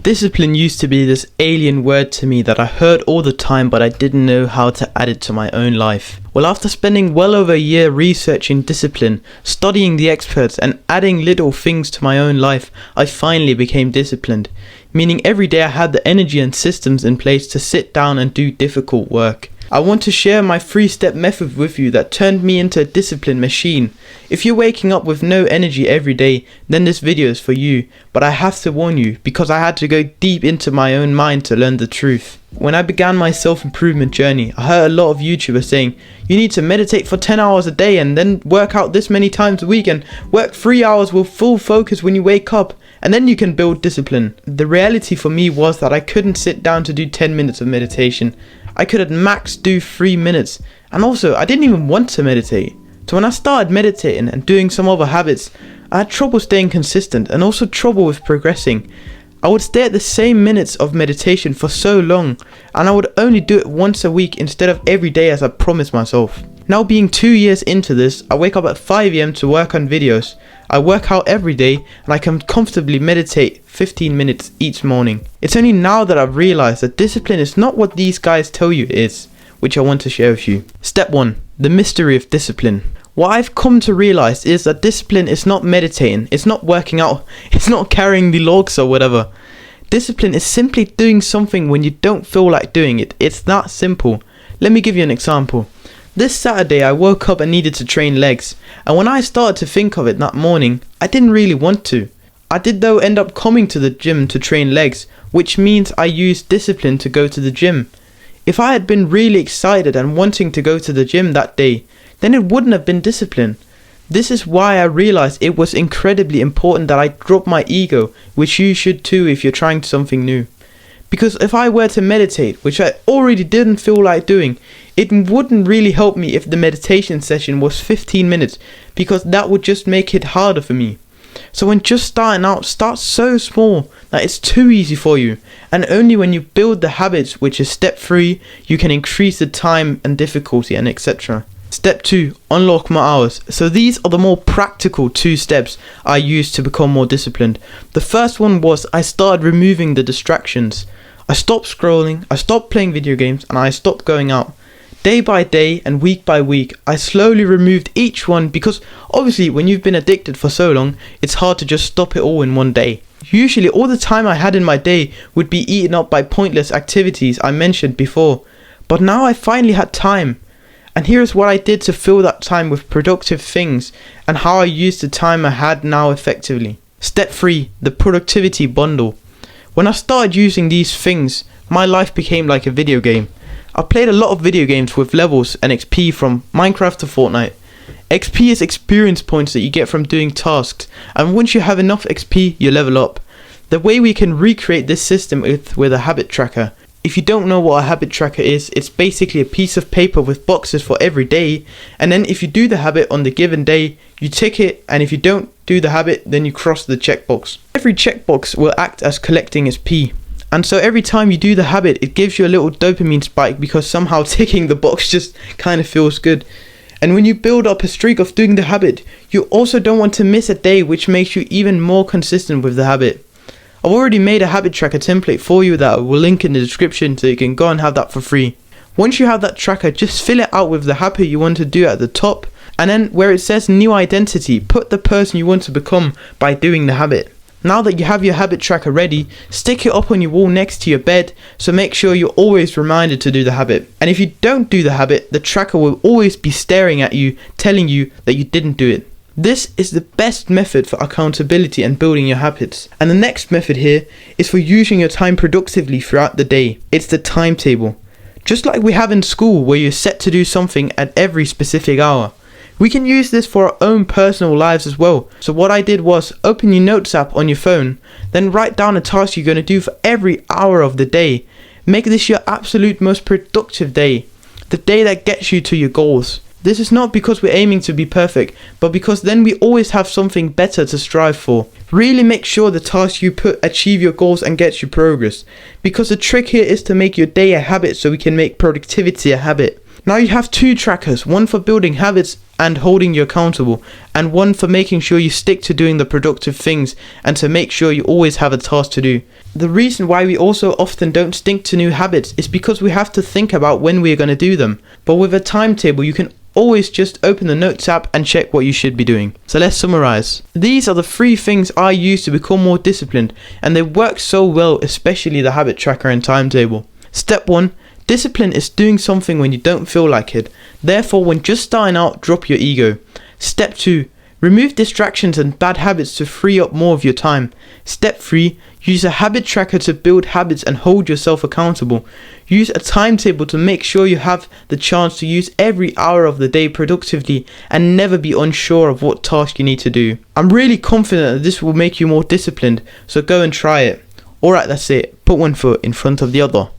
Discipline used to be this alien word to me that I heard all the time, but I didn't know how to add it to my own life. Well, after spending well over a year researching discipline, studying the experts and adding little things to my own life, I finally became disciplined. Meaning every day I had the energy and systems in place to sit down and do difficult work. I want to share my 3-step method with you that turned me into a discipline machine. If you're waking up with no energy every day, then this video is for you. But I have to warn you, because I had to go deep into my own mind to learn the truth. When I began my self-improvement journey, I heard a lot of YouTubers saying, you need to meditate for 10 hours a day and then work out this many times a week and work 3 hours with full focus when you wake up. And then you can build discipline. The reality for me was that I couldn't sit down to do 10 minutes of meditation. I could at max do 3 minutes, and also I didn't even want to meditate. So when I started meditating and doing some other habits, I had trouble staying consistent and also trouble with progressing. I would stay at the same minutes of meditation for so long, and I would only do it once a week instead of every day as I promised myself. Now being 2 years into this, I wake up at 5 AM to work on videos. I work out every day and I can comfortably meditate 15 minutes each morning. It's only now that I've realized that discipline is not what these guys tell you it is, which I want to share with you. Step 1. The mystery of discipline. What I've come to realize is that discipline is not meditating, it's not working out, it's not carrying the logs or whatever. Discipline is simply doing something when you don't feel like doing it. It's that simple. Let me give you an example. This Saturday I woke up and needed to train legs, and when I started to think of it that morning, I didn't really want to. I did though end up coming to the gym to train legs, which means I used discipline to go to the gym. If I had been really excited and wanting to go to the gym that day, then it wouldn't have been discipline. This is why I realized it was incredibly important that I drop my ego, which you should too if you're trying something new. Because if I were to meditate, which I already didn't feel like doing, it wouldn't really help me if the meditation session was 15 minutes, because that would just make it harder for me. So when just starting out, start so small that it's too easy for you, and only when you build the habits, which is step 3, you can increase the time and difficulty and etc. Step 2. Unlock more hours. So these are the more practical 2 steps I used to become more disciplined. The first one was I started removing the distractions. I stopped scrolling, I stopped playing video games, and I stopped going out. Day by day and week by week, I slowly removed each one, because obviously when you've been addicted for so long, it's hard to just stop it all in one day. Usually all the time I had in my day would be eaten up by pointless activities I mentioned before. But now I finally had time. And here's what I did to fill that time with productive things, and how I used the time I had now effectively. Step 3. The productivity bundle. When I started using these things, my life became like a video game. I played a lot of video games with levels and XP from Minecraft to Fortnite. XP is experience points that you get from doing tasks, and once you have enough XP, you level up. The way we can recreate this system is with a habit tracker. If you don't know what a habit tracker is, it's basically a piece of paper with boxes for every day, and then if you do the habit on the given day, you tick it, and if you don't do the habit, then you cross the checkbox. Every checkbox will act as collecting XP. And so every time you do the habit, it gives you a little dopamine spike, because somehow ticking the box just kind of feels good. And when you build up a streak of doing the habit, you also don't want to miss a day, which makes you even more consistent with the habit. I've already made a habit tracker template for you that I will link in the description, so you can go and have that for free. Once you have that tracker, just fill it out with the habit you want to do at the top, and then where it says new identity, put the person you want to become by doing the habit. Now that you have your habit tracker ready, stick it up on your wall next to your bed, so make sure you're always reminded to do the habit. And if you don't do the habit, the tracker will always be staring at you, telling you that you didn't do it. This is the best method for accountability and building your habits. And the next method here is for using your time productively throughout the day. It's the timetable. Just like we have in school, where you're set to do something at every specific hour. We can use this for our own personal lives as well. So what I did was open your notes app on your phone, then write down a task you're going to do for every hour of the day. Make this your absolute most productive day. The day that gets you to your goals. This is not because we're aiming to be perfect, but because then we always have something better to strive for. Really make sure the tasks you put achieve your goals and get you progress. Because the trick here is to make your day a habit, so we can make productivity a habit. Now you have 2 trackers, one for building habits and holding you accountable, and one for making sure you stick to doing the productive things and to make sure you always have a task to do. The reason why we also often don't stick to new habits is because we have to think about when we are going to do them. But with a timetable, you can always just open the Notes app and check what you should be doing. So let's summarize. These are the 3 things I use to become more disciplined, and they work so well, especially the habit tracker and timetable. Step 1. Discipline is doing something when you don't feel like it. Therefore, when just starting out, drop your ego. Step 2. Remove distractions and bad habits to free up more of your time. Step 3. Use a habit tracker to build habits and hold yourself accountable. Use a timetable to make sure you have the chance to use every hour of the day productively and never be unsure of what task you need to do. I'm really confident that this will make you more disciplined, so go and try it. Alright, that's it. Put one foot in front of the other.